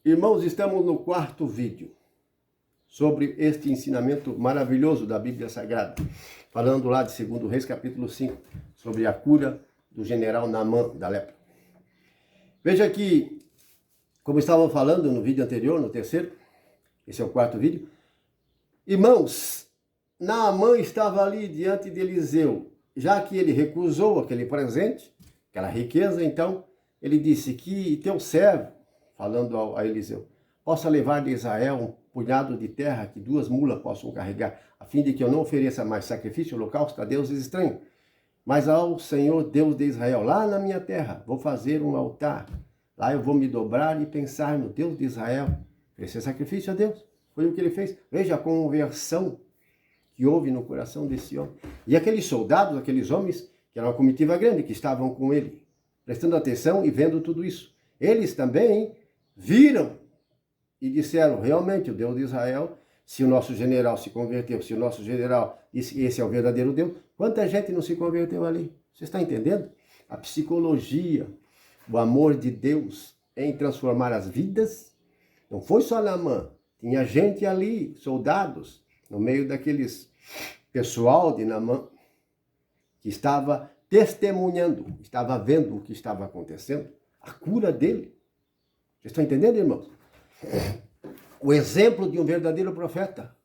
Irmãos, estamos no quarto vídeo sobre este ensinamento maravilhoso da Bíblia Sagrada, falando lá de 2 Reis, capítulo 5, sobre a cura do general Naamã da lepra. Veja que, como estavam falando no vídeo anterior, no terceiro, esse é o quarto vídeo, irmãos, Naamã estava ali diante de Eliseu, já que ele recusou aquele presente, aquela riqueza, então ele disse que teu servo, falando a Eliseu, possa levar de Israel um punhado de terra que 2 mulas possam carregar, a fim de que eu não ofereça mais sacrifício, holocausto a deuses estranhos, mas ao Senhor Deus de Israel, lá na minha terra, vou fazer um altar. Lá eu vou me dobrar e pensar no Deus de Israel, oferecer sacrifício a Deus. Foi o que ele fez. Veja a conversão que houve no coração desse homem. E aqueles soldados, aqueles homens, que era uma comitiva grande, que estavam com ele, prestando atenção e vendo tudo isso. Eles também viram e disseram, realmente, o Deus de Israel, se o nosso general se converteu, se o nosso general disse, esse é o verdadeiro Deus, quanta gente não se converteu ali? Você está entendendo? A psicologia, o amor de Deus em transformar as vidas, não foi só Naamã, tinha gente ali, soldados, no meio daqueles pessoal de Naamã, que estava testemunhando, estava vendo o que estava acontecendo, a cura dele. Vocês estão entendendo, irmãos? O exemplo de um verdadeiro profeta.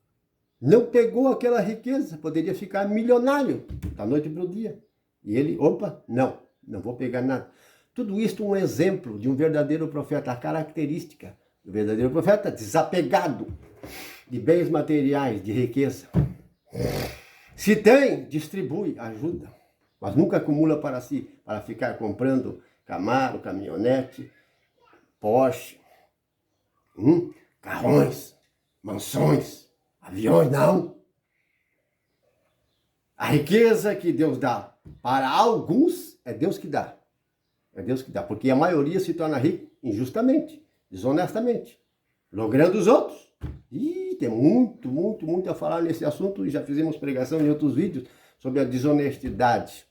Não pegou aquela riqueza, poderia ficar milionário da noite para o dia. E ele, opa, não vou pegar nada. Tudo isso um exemplo de um verdadeiro profeta, a característica do verdadeiro profeta, desapegado de bens materiais, de riqueza. Se tem, distribui, ajuda, mas nunca acumula para si, para ficar comprando Camaro, caminhonete, Porsche, carrões, mansões, aviões, não. A riqueza que Deus dá para alguns, é Deus que dá. É Deus que dá, porque a maioria se torna rica injustamente, desonestamente, logrando os outros. E tem muito a falar nesse assunto, e já fizemos pregação em outros vídeos sobre a desonestidade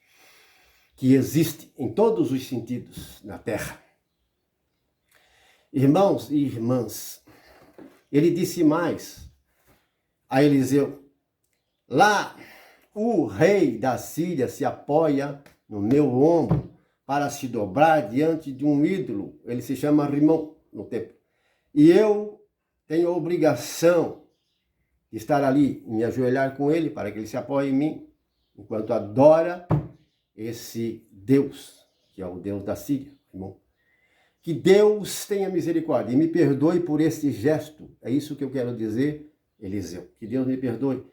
que existe em todos os sentidos na terra. Irmãos e irmãs, ele disse mais a Eliseu, lá o rei da Síria se apoia no meu ombro para se dobrar diante de um ídolo, ele se chama Rimon no templo, e eu tenho a obrigação de estar ali, me ajoelhar com ele para que ele se apoie em mim, enquanto adora esse Deus, que é o Deus da Síria, Rimon. Que Deus tenha misericórdia e me perdoe por esse gesto. É isso que eu quero dizer, Eliseu. Que Deus me perdoe,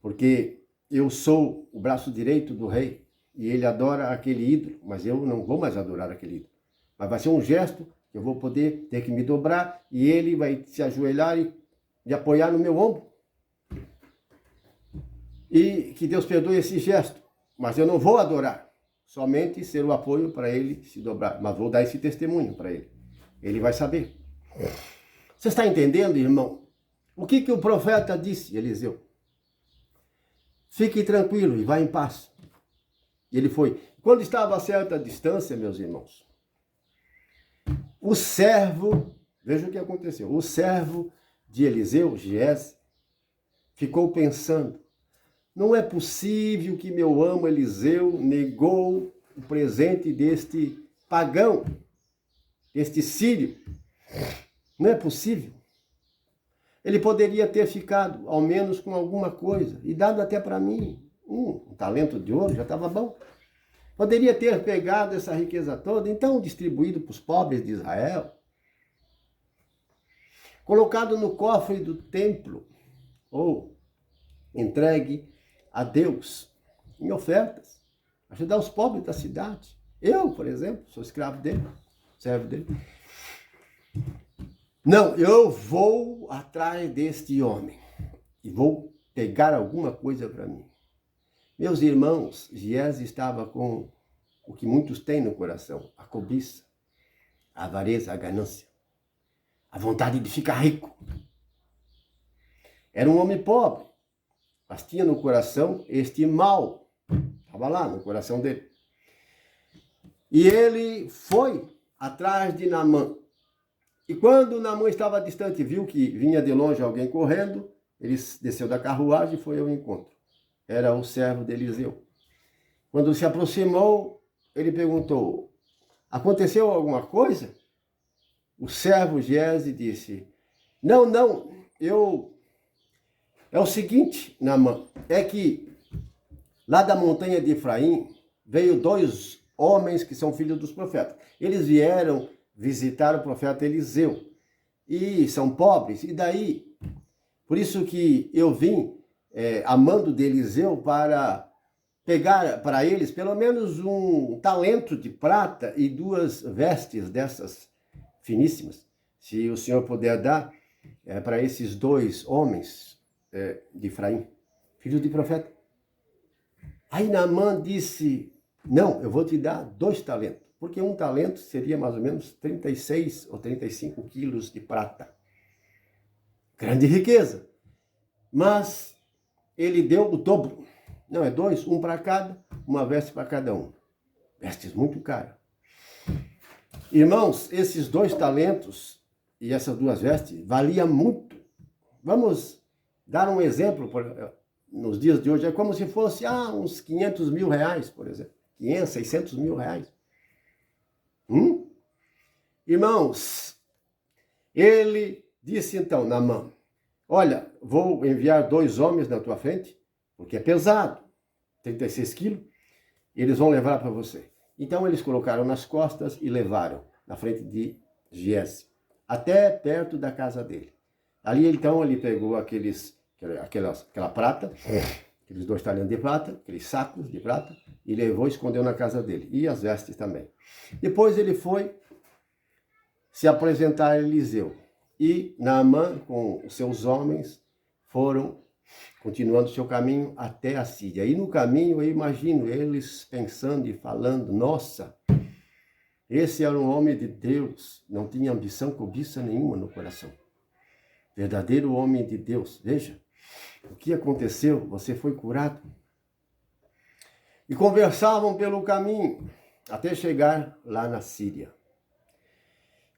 porque eu sou o braço direito do rei e ele adora aquele ídolo, mas eu não vou mais adorar aquele ídolo. Mas vai ser um gesto que eu vou poder ter que me dobrar e ele vai se ajoelhar e me apoiar no meu ombro. E que Deus perdoe esse gesto, mas eu não vou adorar. Somente ser o apoio para ele se dobrar. Mas vou dar esse testemunho para ele. Ele vai saber. Você está entendendo, irmão? O que o profeta disse, Eliseu? Fique tranquilo e vá em paz. E ele foi. Quando estava a certa distância, meus irmãos, o servo, veja o que aconteceu. O servo de Eliseu, Giese, ficou pensando, não é possível que meu amo Eliseu negou o presente deste pagão, deste sírio. Não é possível. Ele poderia ter ficado, ao menos, com alguma coisa, e dado até para mim um talento de ouro, já estava bom. Poderia ter pegado essa riqueza toda, então distribuído para os pobres de Israel, colocado no cofre do templo, ou entregue a Deus em ofertas, ajudar os pobres da cidade. Eu, por exemplo, sou escravo dele, servo dele. Não, eu vou atrás deste homem e vou pegar alguma coisa para mim. Meus irmãos, Giese estava com o que muitos têm no coração, a cobiça, a avareza, a ganância, a vontade de ficar rico. Era um homem pobre, mas tinha no coração este mal. Estava lá no coração dele. E ele foi atrás de Naamã. E quando Naamã estava distante, viu que vinha de longe alguém correndo, ele desceu da carruagem e foi ao encontro. Era o servo de Eliseu. Quando se aproximou, ele perguntou: aconteceu alguma coisa? O servo Giese disse: não, é o seguinte, Naamã, é que lá da montanha de Efraim veio 2 homens que são filhos dos profetas. Eles vieram visitar o profeta Eliseu e são pobres, e daí, por isso que eu vim a mando de Eliseu para pegar para eles pelo menos um talento de prata e 2 vestes dessas finíssimas, se o senhor puder dar para esses 2 homens de Efraim, filhos de profeta. Aí Naamã disse: não, eu vou te dar 2 talentos, porque um talento seria mais ou menos 36 ou 35 quilos de prata. Grande riqueza. Mas ele deu o dobro. Não, é 2, um para cada, uma veste para cada um. Vestes muito caras. Irmãos, esses 2 talentos e essas 2 vestes valiam muito. Vamos dar um exemplo nos dias de hoje. É como se fosse uns 500 mil reais, por exemplo. 500, 600 mil reais. Irmãos, ele disse então, Naamã: olha, vou enviar 2 homens na tua frente, porque é pesado, 36 quilos, eles vão levar para você. Então eles colocaram nas costas e levaram na frente de Giese, até perto da casa dele. Ali então ele pegou aquela prata, aqueles 2 talentos de prata, aqueles sacos de prata, e levou e escondeu na casa dele, e as vestes também. Depois ele foi se apresentar a Eliseu, e Naamã com os seus homens foram continuando seu caminho até a Síria. E no caminho eu imagino eles pensando e falando: nossa, esse era um homem de Deus, não tinha ambição, cobiça nenhuma no coração. Verdadeiro homem de Deus. Veja, o que aconteceu? Você foi curado. E conversavam pelo caminho até chegar lá na Síria.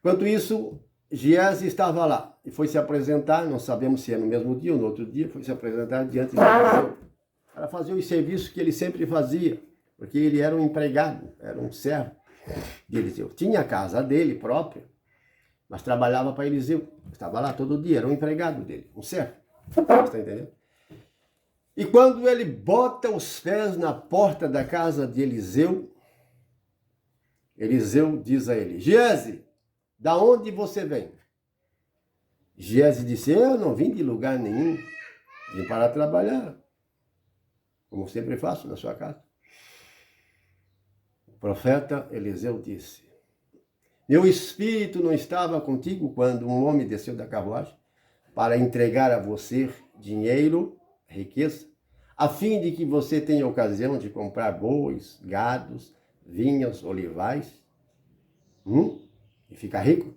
Enquanto isso, Giese estava lá e foi se apresentar, não sabemos se é no mesmo dia ou no outro dia, foi se apresentar diante de Eliseu para fazer os serviços que ele sempre fazia, porque ele era um empregado, era um servo de Eliseu. Tinha a casa dele própria, mas trabalhava para Eliseu. Estava lá todo dia, era um empregado dele, um servo. Você está entendendo? E quando ele bota os pés na porta da casa de Eliseu, Eliseu diz a ele: Giese, da onde você vem? Giese disse: eu não vim de lugar nenhum, vim para trabalhar, como sempre faço na sua casa. O profeta Eliseu disse: meu espírito não estava contigo quando um homem desceu da carruagem para entregar a você dinheiro, riqueza, a fim de que você tenha ocasião de comprar bois, gados, vinhas, olivais, e ficar rico?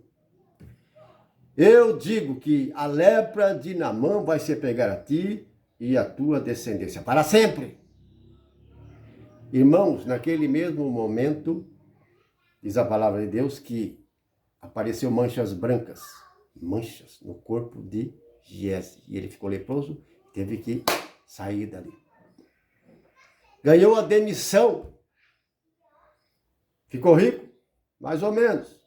Eu digo que a lepra de Naamã vai se pegar a ti e a tua descendência para sempre. Irmãos, naquele mesmo momento, diz a palavra de Deus que apareceu manchas brancas, manchas no corpo de Giese. E ele ficou leproso e teve que sair dali. Ganhou a demissão. Ficou rico, mais ou menos.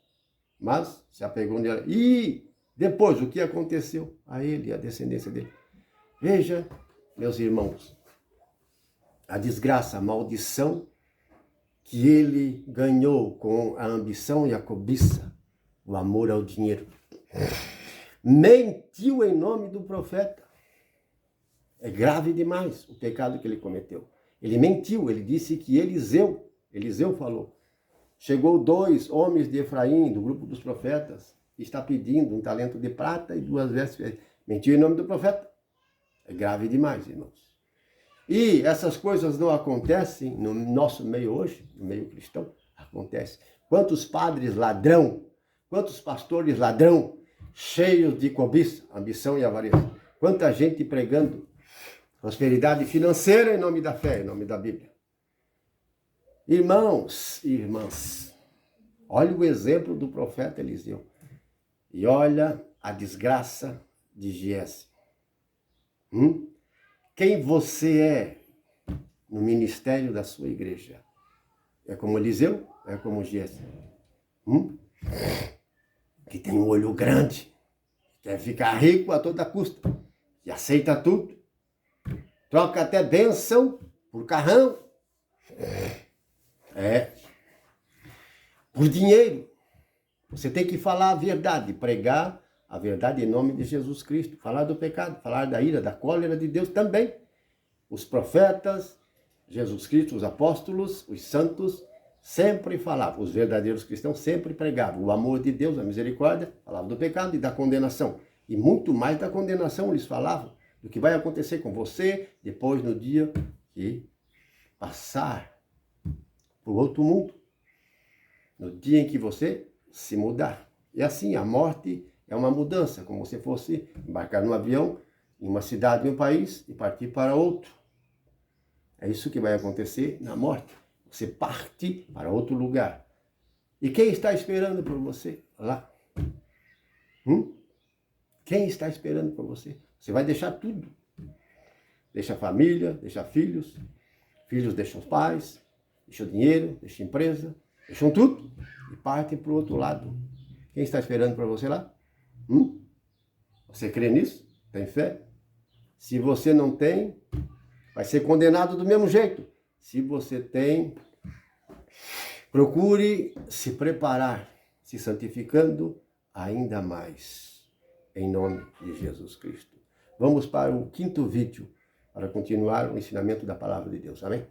Mas se apegou nele. E depois, o que aconteceu a ele e a descendência dele? Veja, meus irmãos, a desgraça, a maldição que ele ganhou com a ambição e a cobiça, o amor ao dinheiro. Mentiu em nome do profeta. É grave demais o pecado que ele cometeu. Ele mentiu, ele disse que Eliseu falou. Chegou 2 homens de Efraim, do grupo dos profetas, e está pedindo um talento de prata e 2 vestes. Mentiu em nome do profeta. É grave demais, irmãos. E essas coisas não acontecem no nosso meio hoje, no meio cristão. Acontece. Quantos padres ladrão, quantos pastores ladrão, cheios de cobiça, ambição e avareza. Quanta gente pregando prosperidade financeira em nome da fé, em nome da Bíblia. Irmãos e irmãs, olha o exemplo do profeta Eliseu. E olha a desgraça de Giese. Quem você é no ministério da sua igreja? É como Eliseu? É como Giese? Que tem um olho grande, quer ficar rico a toda custa, e aceita tudo, troca até bênção por carrão, por dinheiro. Você tem que falar a verdade, pregar a verdade em nome de Jesus Cristo, falar do pecado, falar da ira, da cólera de Deus também. Os profetas, Jesus Cristo, os apóstolos, os santos, sempre falavam, os verdadeiros cristãos sempre pregavam o amor de Deus, a misericórdia, falavam do pecado e da condenação. E muito mais da condenação eles falavam, do que vai acontecer com você depois no dia que passar para o outro mundo. No dia em que você se mudar. E assim, a morte é uma mudança, como se fosse embarcar num avião, em uma cidade, em um país, e partir para outro. É isso que vai acontecer na morte. Você parte para outro lugar. E quem está esperando por você lá? Quem está esperando por você? Você vai deixar tudo. Deixa a família, deixa filhos. Filhos deixam os pais, deixam dinheiro, deixam empresa, deixam tudo e partem para o outro lado. Quem está esperando por você lá? Você crê nisso? Tem fé? Se você não tem, vai ser condenado do mesmo jeito. Se você tem, procure se preparar, se santificando ainda mais, em nome de Jesus Cristo. Vamos para o 5º vídeo, para continuar o ensinamento da palavra de Deus. Amém?